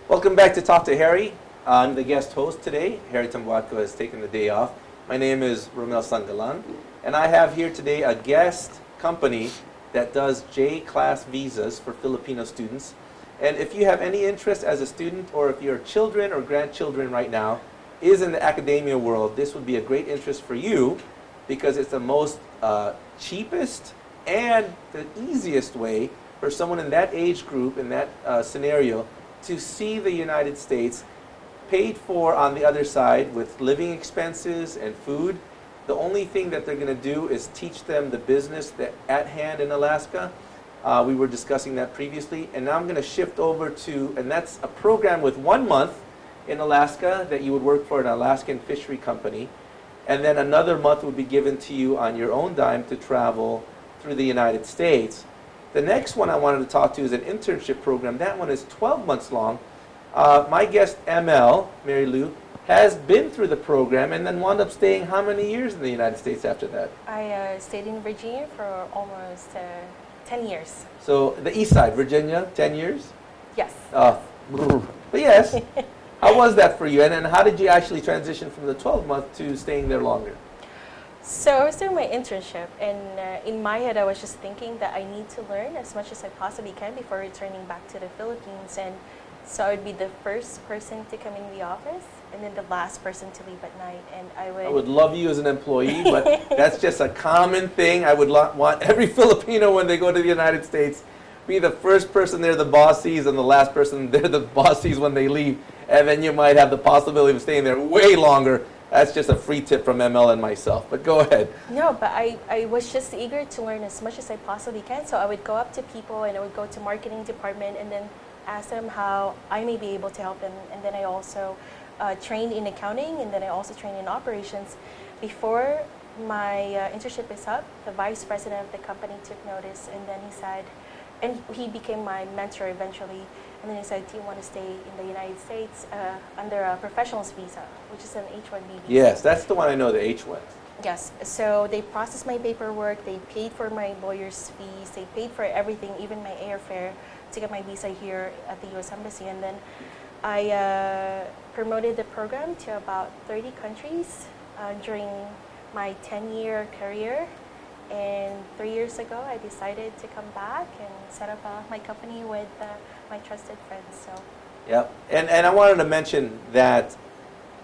Welcome back to Talk to Harry. I'm the guest host today. Harry Tambuatko has taken the day off. My name is Romel Sangalan, and I have here today a guest company that does J-class visas for Filipino students. And if you have any interest as a student, or if your children or grandchildren right now is in the academia world, this would be a great interest for you because it's the most cheapest and the easiest way for someone in that age group, in that scenario, to see the United States paid for on the other side with living expenses and food. The only thing that they're going to do is teach them the business that at hand in Alaska. We were discussing that previously, and now I'm going to shift over to, and that's a program with 1 month in Alaska that you would work for an Alaskan fishery company, and then another month would be given to you on your own dime to travel through the United States. The next one I wanted to talk to is an internship program. That one is 12 months long. My guest, ML, Mary Lou, has been through the program and then wound up staying how many years in the United States after that? I stayed in Virginia for almost 10 years. So the east side, Virginia, 10 years? Yes. But yes, how was that for you? And then how did you actually transition from the 12-month to staying there longer? So I was doing my internship, and in my head I was just thinking that I need to learn as much as I possibly can before returning back to the Philippines. And so I would be the first person to come in the office and then the last person to leave at night. And I would love you as an employee, but that's just a common thing. I would want every Filipino when they go to the United States be the first person they're the boss sees and the last person they're the boss sees when they leave. And then you might have the possibility of staying there way longer. That's just a free tip from ML and myself, but go ahead. No, but I was just eager to learn as much as I possibly can. So I would go up to people and I would go to marketing department and then ask them how I may be able to help them. And then I also trained in accounting, and then I also trained in operations. Before my internship is up, the vice president of the company took notice, and then he said, and he became my mentor eventually, and then he said, do you want to stay in the United States under a professional's visa, which is an H-1B visa? Yes, that's the one I know, the H-1. Yes, so they processed my paperwork, they paid for my lawyer's fees, they paid for everything, even my airfare to get my visa here at the U.S. Embassy. And then I promoted the program to about 30 countries during my 10-year career. And 3 years ago, I decided to come back and set up my company with my trusted friends. So. Yep, and I wanted to mention that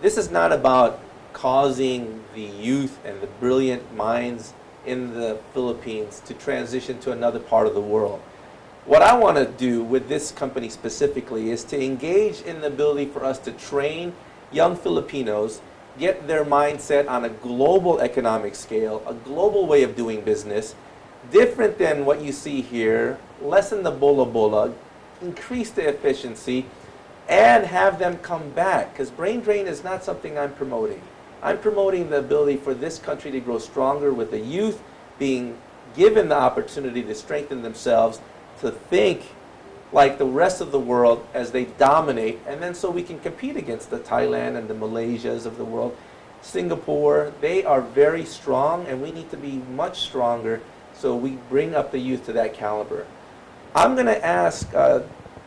this is not about causing the youth and the brilliant minds in the Philippines to transition to another part of the world. What I want to do with this company specifically is to engage in the ability for us to train young Filipinos, get their mindset on a global economic scale, a global way of doing business, different than what you see here, lessen the bola-bola, increase the efficiency, and have them come back. Because brain drain is not something I'm promoting. I'm promoting the ability for this country to grow stronger with the youth being given the opportunity to strengthen themselves, to think like the rest of the world as they dominate, and then so we can compete against the Thailand and the Malaysias of the world. Singapore, they are very strong, and we need to be much stronger so we bring up the youth to that caliber. I'm going to ask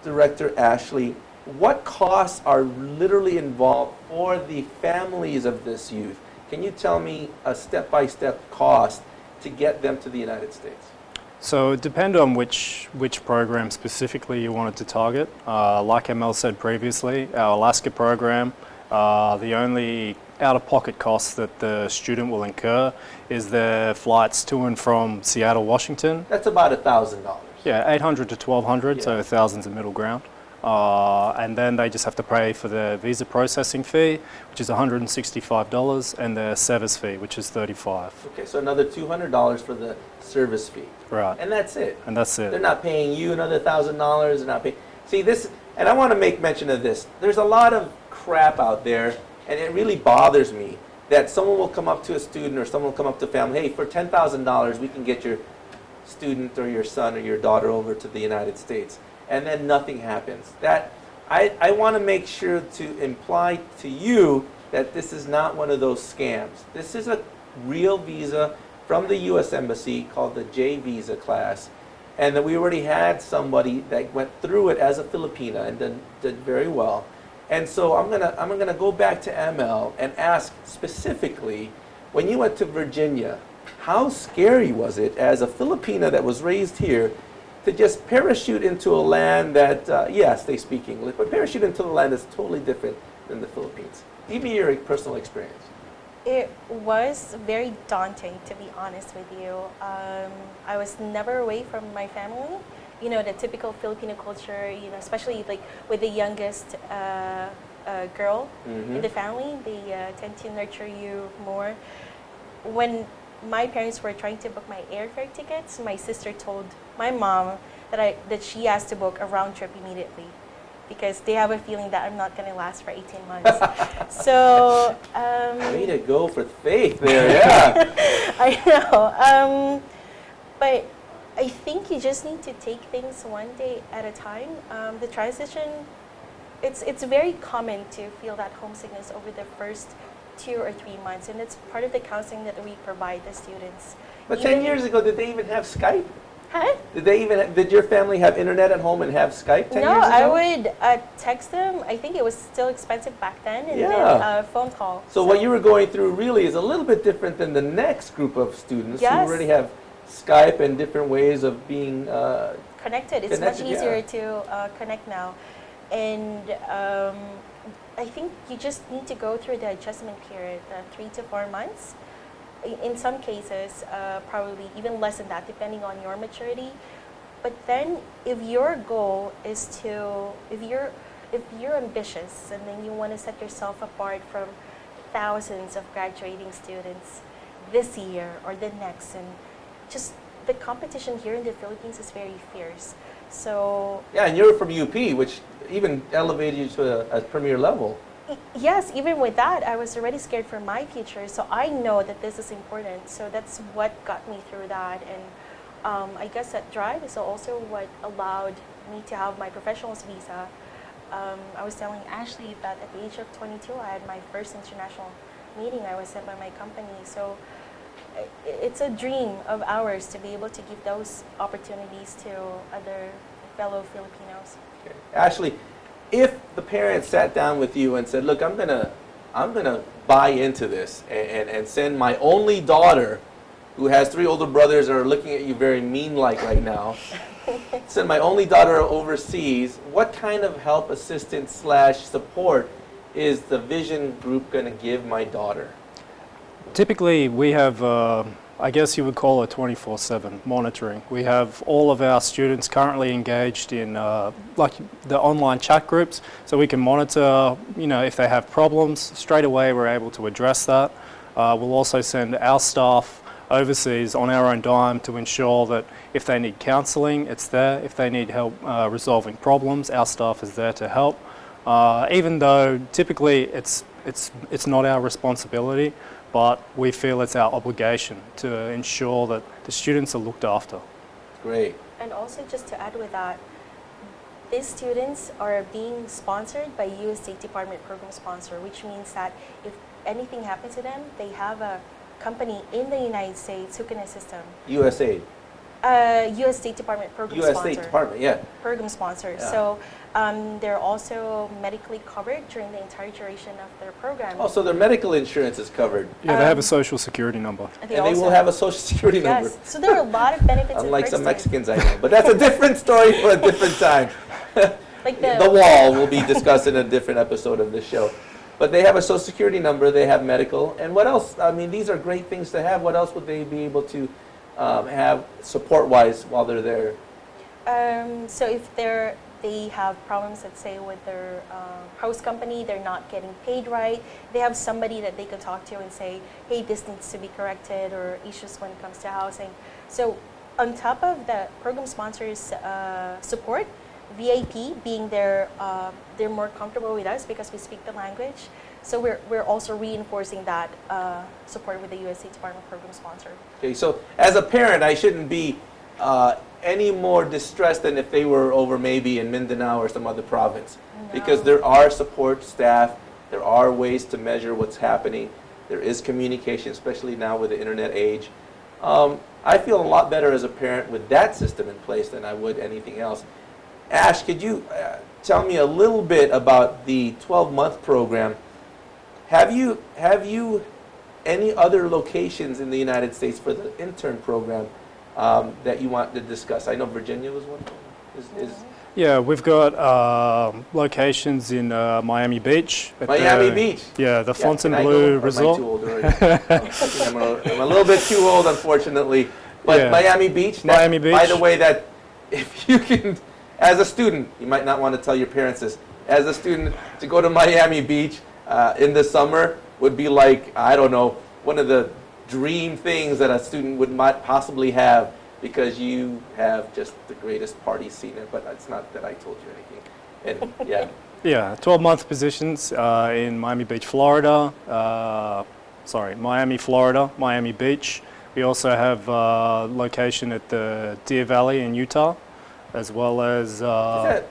Director Ashley, what costs are literally involved for the families of this youth? Can you tell me a step-by-step cost to get them to the United States? So it depends on which program specifically you wanted to target. Like ML said previously, our Alaska program, the only out-of-pocket costs that the student will incur is their flights to and from Seattle, Washington. That's about $1,000. Yeah, 800 to 1,200, so 1,000's a middle ground. And then they just have to pay for the visa processing fee, which is $165, and the service fee, which is $35. Okay, so another $200 for the service fee. Right. And that's it. And that's it. They're not paying you another $1,000. They're not paying. See this, and I want to make mention of this. There's a lot of crap out there, and it really bothers me that someone will come up to a student or someone will come up to a family. Hey, for $10,000, we can get your student or your son or your daughter over to the United States. And then nothing happens. That I want to make sure to imply to you that this is not one of those scams. This is a real visa from the U.S. Embassy called the J visa class. and that we already had somebody that went through it as a Filipina and did very well. And so I'm gonna go back to ML and ask specifically, when you went to Virginia, how scary was it as a Filipina that was raised here to just parachute into a land that, yes, they speak English, but parachute into a land that's totally different than the Philippines? Give me your personal experience. It was very daunting, to be honest with you. I was never away from my family. You know, the typical Filipino culture, you know, especially like with the youngest girl in the family, they tend to nurture you more. When my parents were trying to book my airfare tickets, my sister told my mom that she has to book a round trip immediately because they have a feeling that I'm not going to last for 18 months. So, way to go for faith there, yeah. I know. But I think you just need to take things one day at a time. The transition, it's very common to feel that homesickness over the first 2 or 3 months, and it's part of the counseling that we provide the students. But 10 years ago, did they even have Skype? Huh? Did your family have internet at home and have Skype 10 No, years ago? I would text them. I think it was still expensive back then, and then phone call. So what you were going through really is a little bit different than the next group of students who Yes. already have Skype and different ways of being connected. It's much connected, easier yeah. to connect now. And I think you just need to go through the adjustment period, 3 to 4 months. In some cases, probably even less than that, depending on your maturity. But then, if your goal is to, if you're ambitious and then you want to set yourself apart from thousands of graduating students this year or the next, and just the competition here in the Philippines is very fierce. So yeah, and you're from UP, which even elevated you to a premier level. yes, even with that, I was already scared for my future. So I know that this is important. So that's what got me through that. And I guess that drive is also what allowed me to have my professional's visa. I was telling Ashley that at the age of 22, I had my first international meeting. I was sent by my company. So it's a dream of ours to be able to give those opportunities to other fellow Filipinos. Okay. Ashley, if the parents sat down with you and said, look, I'm gonna buy into this and send my only daughter, who has 3 older brothers that are looking at you very mean-like right now, send my only daughter overseas, what kind of help, assistance / support is the Vision Group going to give my daughter? Typically, we have, I guess you would call it 24/7 monitoring. We have all of our students currently engaged in like the online chat groups, so we can monitor, you know, if they have problems. Straight away, we're able to address that. We'll also send our staff overseas on our own dime to ensure that if they need counselling, it's there. If they need help resolving problems, our staff is there to help. Even though typically it's not our responsibility, but we feel it's our obligation to ensure that the students are looked after. Great. And also just to add with that, these students are being sponsored by U.S. State Department program sponsor, which means that if anything happens to them, they have a company in the United States who can assist them. USAID. U.S. State Department program U.S. sponsor. State Department, yeah. Program sponsor. Yeah. So they're also medically covered during the entire duration of their program. Oh, so their medical insurance is covered. Yeah, they have a social security number. And And they will have a social security number. Yes. So there are a lot of benefits. Unlike some first aid. Mexicans I know. But that's a different story for a different time. Like The wall will be discussed in a different episode of this show. But they have a social security number, they have medical, and what else? I mean, these are great things to have. What else would they be able to have support-wise while they're there? So if they have problems, let's say, with their host company, they're not getting paid right, they have somebody that they can talk to and say, hey, this needs to be corrected, or issues when it comes to housing. So on top of the program sponsors' support, VIP being there, they're more comfortable with us because we speak the language. So we're also reinforcing that support with the U.S. State Department program sponsor. Okay, so as a parent, I shouldn't be any more distressed than if they were over maybe in Mindanao or some other province. Because No. there are support staff, there are ways to measure what's happening, there is communication, especially now with the internet age. I feel a lot better as a parent with that system in place than I would anything else. Ash, could you tell me a little bit about the 12-month program? Have you any other locations in the United States for the intern program that you want to discuss? I know Virginia was one. Yeah, we've got locations in Miami Beach. At Miami Beach. Yeah, the Yeah, Fontainebleau Or am I Resort. too old already? I'm a little bit too old, unfortunately. But Yeah. Miami Beach. That, Miami Beach. By the way, that if you can, as a student, you might not want to tell your parents this. As a student, to go to Miami Beach in the summer would be like, I don't know, one of the dream things that a student would might possibly have, because you have just the greatest party scene there. But it's not that I told you anything. And yeah. Yeah, 12-month positions in Miami Beach, Florida. Miami, Florida, Miami Beach. We also have location at the Deer Valley in Utah, as well as... Is that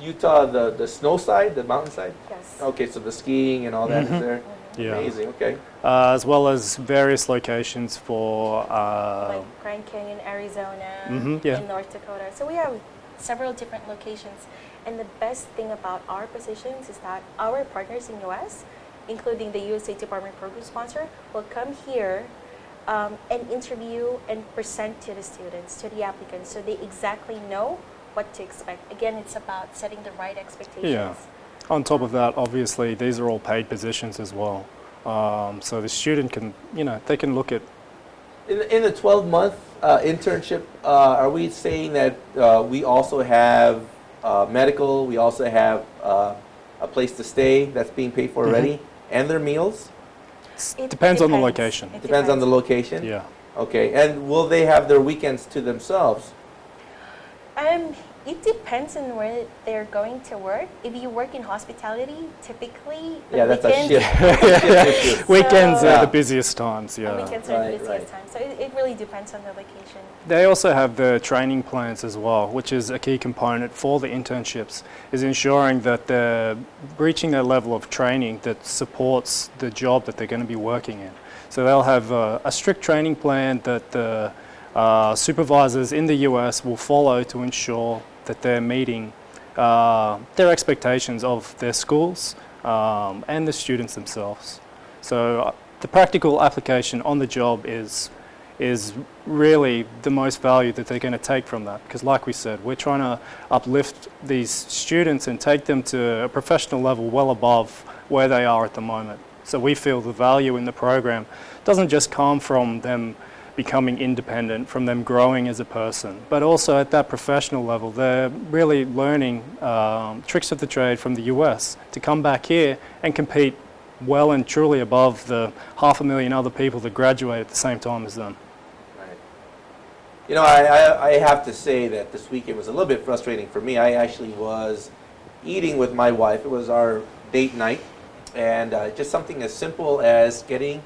Utah, the snow side, the mountain side? Yes. Okay, so the skiing and all that is there? Yeah. Amazing, okay. as well as various locations for... Like Grand Canyon, Arizona, yeah. and North Dakota. So we have several different locations. And the best thing about our positions is that our partners in US, including the USA Department Program Sponsor, will come here and interview and present to the students, to the applicants, so they exactly know what to expect. Again, it's about setting the right expectations. Yeah. On top of that, obviously, these are all paid positions as well. So the student can, they can look at... In the 12-month internship, are we saying that we also have medical, we also have a place to stay that's being paid for already, and their meals? It Depends on the depends. location. It Depends on the location? Yeah. Okay, and will they have their weekends to themselves? It depends on where they're going to work. If you work in hospitality, typically the Yeah, that's a weekends, shift. Shift issue. Weekends Yeah. are the busiest times, the yeah. weekends are the Right, busiest right. time. So it really depends on the location. They also have the training plans as well, which is a key component for the internships, is ensuring that they're reaching that level of training that supports the job that they're going to be working in. So they'll have a strict training plan that the supervisors in the US will follow to ensure that they're meeting their expectations of their schools and the students themselves. So the practical application on the job is really the most value that they're going to take from that. Because like we said, we're trying to uplift these students and take them to a professional level well above where they are at the moment. So we feel the value in the program doesn't just come from them becoming independent, from them growing as a person, but also at that professional level, they're really learning tricks of the trade from the US to come back here and compete well and truly above the 500,000 other people that graduate at the same time as them. Right. You know, I have to say that this weekend was a little bit frustrating for me. I actually was eating with my wife. It was our date night, and just something as simple as getting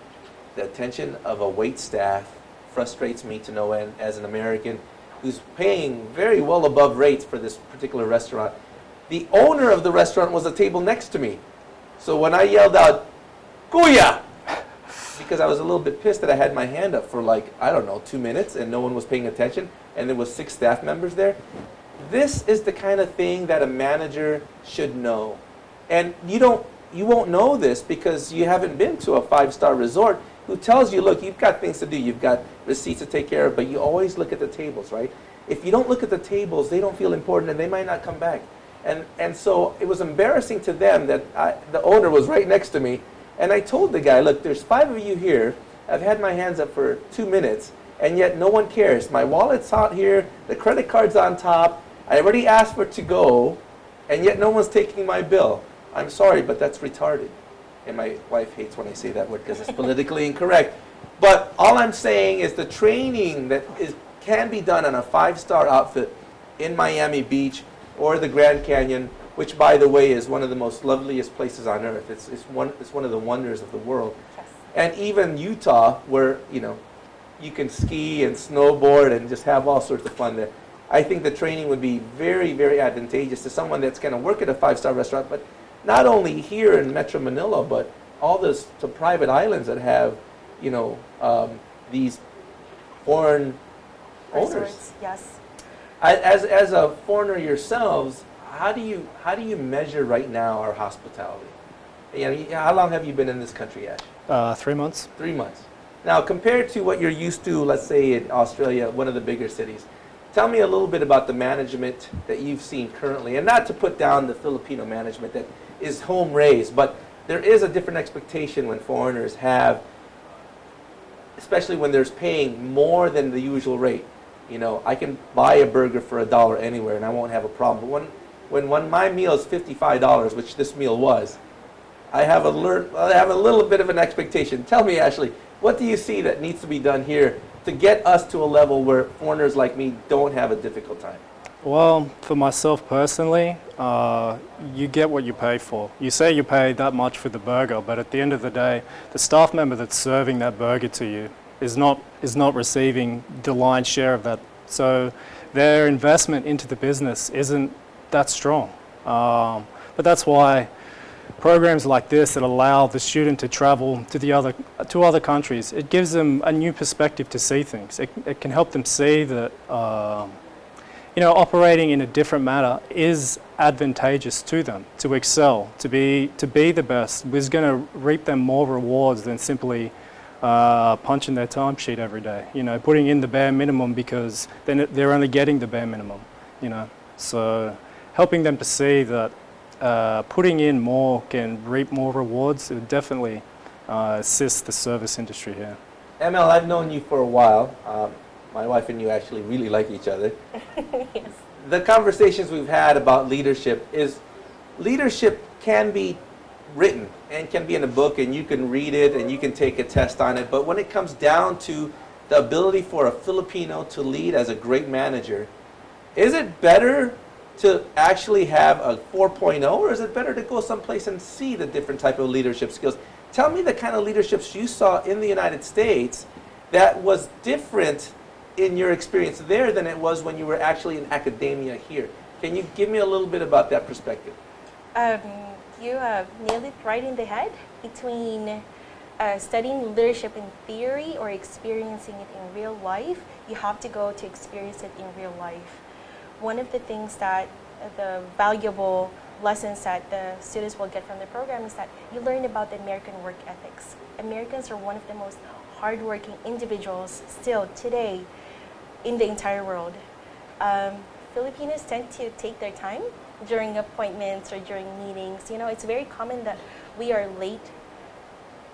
the attention of a wait staff frustrates me to no end as an American who's paying very well above rates for this particular restaurant. The owner of the restaurant was a table next to me. So when I yelled out, "Kuya!" because I was a little bit pissed that I had my hand up for like, I don't know, 2 minutes and no one was paying attention, and there was 6 staff members there. This is the kind of thing that a manager should know. And you won't know this because you haven't been to a 5-star resort who tells you, look, you've got things to do, you've got receipts to take care of, but you always look at the tables, right? If you don't look at the tables, they don't feel important and they might not come back. And so it was embarrassing to them that the owner was right next to me, and I told the guy, look, there's 5 of you here, I've had my hands up for 2 minutes, and yet no one cares. My wallet's out here, the credit card's on top, I already asked for it to go, and yet no one's taking my bill. I'm sorry, but that's retarded. And my wife hates when I say that word because it's politically incorrect. But all I'm saying is the training that can be done on a 5-star outfit in Miami Beach or the Grand Canyon, which, by the way, is one of the most loveliest places on earth. It's one of the wonders of the world. Yes. And even Utah, where you can ski and snowboard and just have all sorts of fun there. I think the training would be very, very advantageous to someone that's going to work at a 5-star restaurant, but not only here in Metro Manila, but all the private islands that have, these foreign owners. Resorts, yes. As a foreigner yourselves, how do you measure right now our hospitality? How long have you been in this country, Ash? 3 months. 3 months. Now, compared to what you're used to, let's say in Australia, one of the bigger cities, tell me a little bit about the management that you've seen currently, and not to put down the Filipino management that is home raised, but there is a different expectation when foreigners have, especially when there's paying more than the usual rate. I can buy a burger for $1 anywhere and I won't have a problem. But when my meal is $55, which this meal was, I have a little bit of an expectation. Tell me, Ashley, what do you see that needs to be done here to get us to a level where foreigners like me don't have a difficult time? Well, for myself personally, you get what you pay for. You say you pay that much for the burger, but at the end of the day, the staff member that's serving that burger to you is not receiving the lion's share of that. So their investment into the business isn't that strong. But that's why programs like this that allow the student to travel to other countries, it gives them a new perspective to see things. It can help them see that operating in a different manner is advantageous to them, to excel, to be the best, is going to reap them more rewards than simply punching their timesheet every day. Putting in the bare minimum because then they're only getting the bare minimum. So helping them to see that putting in more can reap more rewards, it would definitely assist the service industry here. ML, I've known you for a while. My wife and you actually really like each other. Yes. The conversations we've had about leadership can be written and can be in a book and you can read it and you can take a test on it. But when it comes down to the ability for a Filipino to lead as a great manager, is it better to actually have a 4.0 or is it better to go someplace and see the different type of leadership skills? Tell me the kind of leaderships you saw in the United States that was different in your experience there than it was when you were actually in academia here. Can you give me a little bit about that perspective? You nailed it right in the head. Between studying leadership in theory or experiencing it in real life, you have to go to experience it in real life. One of the things that the valuable lessons that the students will get from the program is that you learn about the American work ethics. Americans are one of the most hardworking individuals still today in the entire world. Filipinos tend to take their time during appointments or during meetings. It's very common that we are late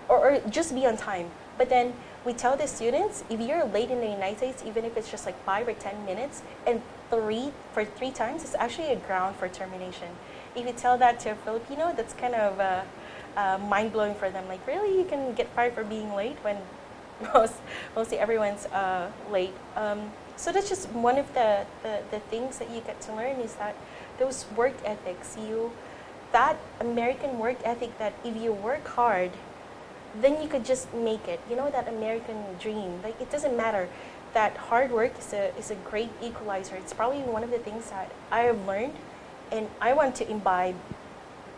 or just be on time. But then we tell the students, if you're late in the United States, even if it's just like 5 or 10 minutes, and three times, it's actually a ground for termination. If you tell that to a Filipino, that's kind of mind-blowing for them. Like, really, you can get fired for being late when mostly everyone's late. So that's just one of the things that you get to learn is that those work ethics, that American work ethic that if you work hard, then you could just make it. That American dream. Like, it doesn't matter. That hard work is a great equalizer. It's probably one of the things that I have learned and I want to imbibe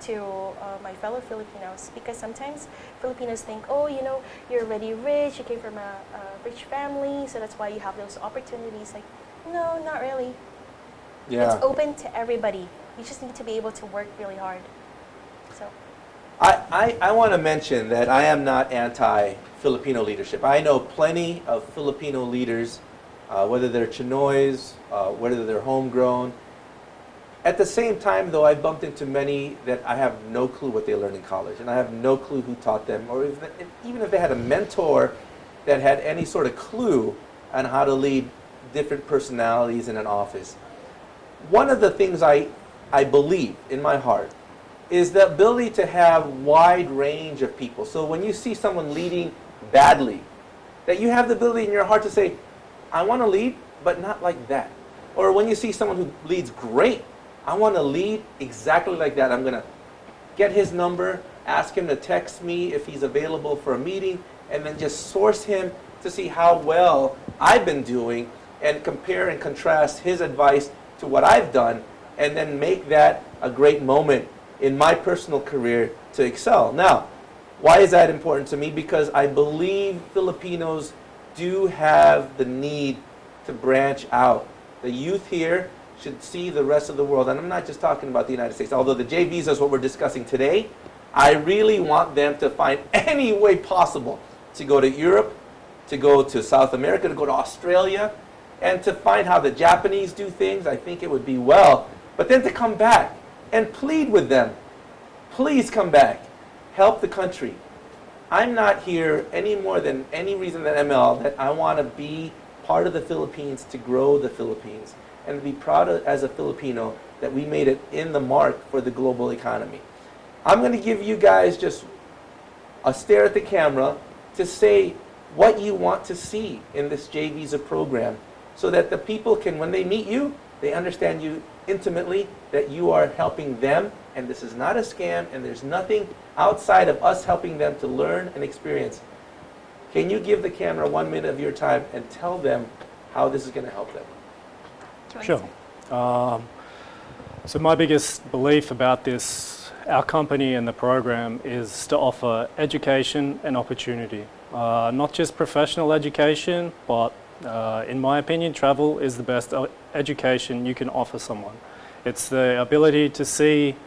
to my fellow Filipinos, because sometimes Filipinos think, oh, you're already rich, you came from a rich family, so that's why you have those opportunities. Like, no, not really. Yeah. It's open to everybody. You just need to be able to work really hard. So. I want to mention that I am not anti-Filipino leadership. I know plenty of Filipino leaders, whether they're Chinoys, whether they're homegrown. At the same time, though, I've bumped into many that I have no clue what they learned in college, and I have no clue who taught them, or even if they had a mentor that had any sort of clue on how to lead different personalities in an office. One of the things I believe in my heart is the ability to have wide range of people. So when you see someone leading badly, that you have the ability in your heart to say, I want to lead, but not like that. Or when you see someone who leads great, I want to lead exactly like that. I'm going to get his number, ask him to text me if he's available for a meeting, and then just source him to see how well I've been doing and compare and contrast his advice to what I've done, and then make that a great moment in my personal career to excel. Now, why is that important to me? Because I believe Filipinos do have the need to branch out. The youth here should see the rest of the world. And I'm not just talking about the United States. Although the J visa is what we're discussing today, I really want them to find any way possible to go to Europe, to go to South America, to go to Australia, and to find how the Japanese do things. I think it would be well. But then to come back and plead with them. Please come back. Help the country. I'm not here any more than any reason than ML that I want to be part of the Philippines, to grow the Philippines, and to be proud of, as a Filipino, that we made it in the mark for the global economy. I'm going to give you guys just a stare at the camera to say what you want to see in this J visa program, so that the people can, when they meet you, they understand you intimately, that you are helping them, and this is not a scam, and there's nothing outside of us helping them to learn and experience. Can you give the camera 1 minute of your time and tell them how this is going to help them? Sure. So my biggest belief about this, our company and the program, is to offer education and opportunity. Not just professional education, but in my opinion, travel is the best education you can offer someone. It's the ability to see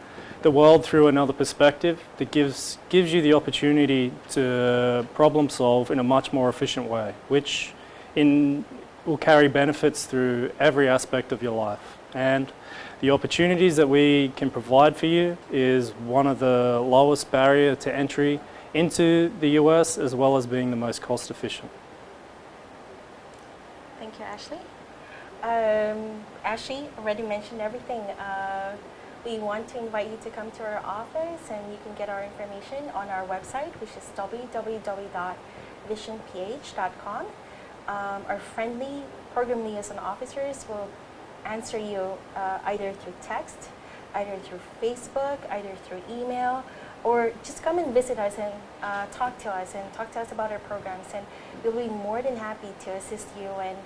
the world through another perspective that gives you the opportunity to problem solve in a much more efficient way, which will carry benefits through every aspect of your life. And the opportunities that we can provide for you is one of the lowest barrier to entry into the US, as well as being the most cost efficient. Thank you, Ashley. Ashley already mentioned everything. We want to invite you to come to our office, and you can get our information on our website, which is www.visionph.com. Our friendly program liaison officers will answer you either through text, either through Facebook, either through email, or just come and visit us and talk to us about our programs, and we'll be more than happy to assist you and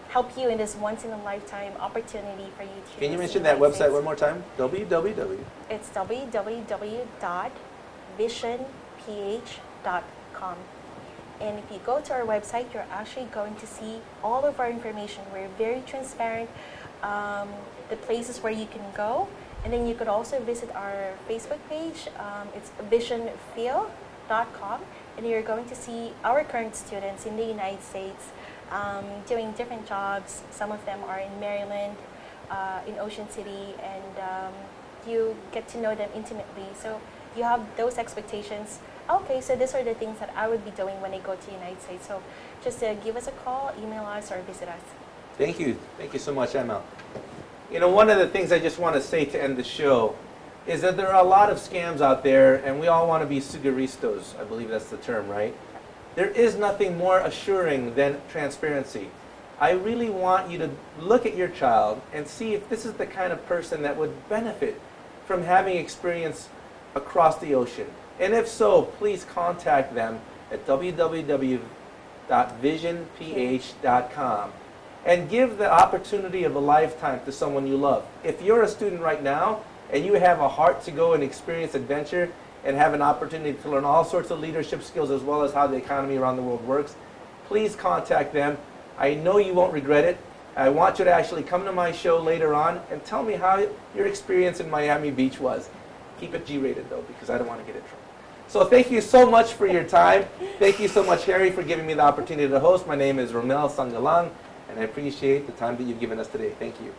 help you in this once-in-a-lifetime opportunity for you to. Can you mention that website one more time? www. It's www.visionph.com. And if you go to our website, you're actually going to see all of our information. We're very transparent, the places where you can go. And then you could also visit our Facebook page. It's visionph.com. And you're going to see our current students in the United States doing different jobs. Some of them are in Maryland, in Ocean City, and you get to know them intimately. So you have those expectations. Okay, so these are the things that I would be doing when I go to the United States. So just give us a call, email us, or visit us. Thank you. Thank you so much, ML. You know, one of the things I just want to say to end the show is that there are a lot of scams out there, and we all want to be sugaristas. I believe that's the term, right? There is nothing more assuring than transparency. I really want you to look at your child and see if this is the kind of person that would benefit from having experience across the ocean. And if so, please contact them at www.visionph.com and give the opportunity of a lifetime to someone you love. If you're a student right now and you have a heart to go and experience adventure and have an opportunity to learn all sorts of leadership skills as well as how the economy around the world works, please contact them. I know you won't regret it. I want you to actually come to my show later on and tell me how your experience in Miami Beach was. Keep it G-rated though, because I don't want to get in trouble. So thank you so much for your time. Thank you so much, Harry, for giving me the opportunity to host. My name is Romel Sangalang, and I appreciate the time that you've given us today. Thank you.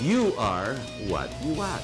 You are what you watch.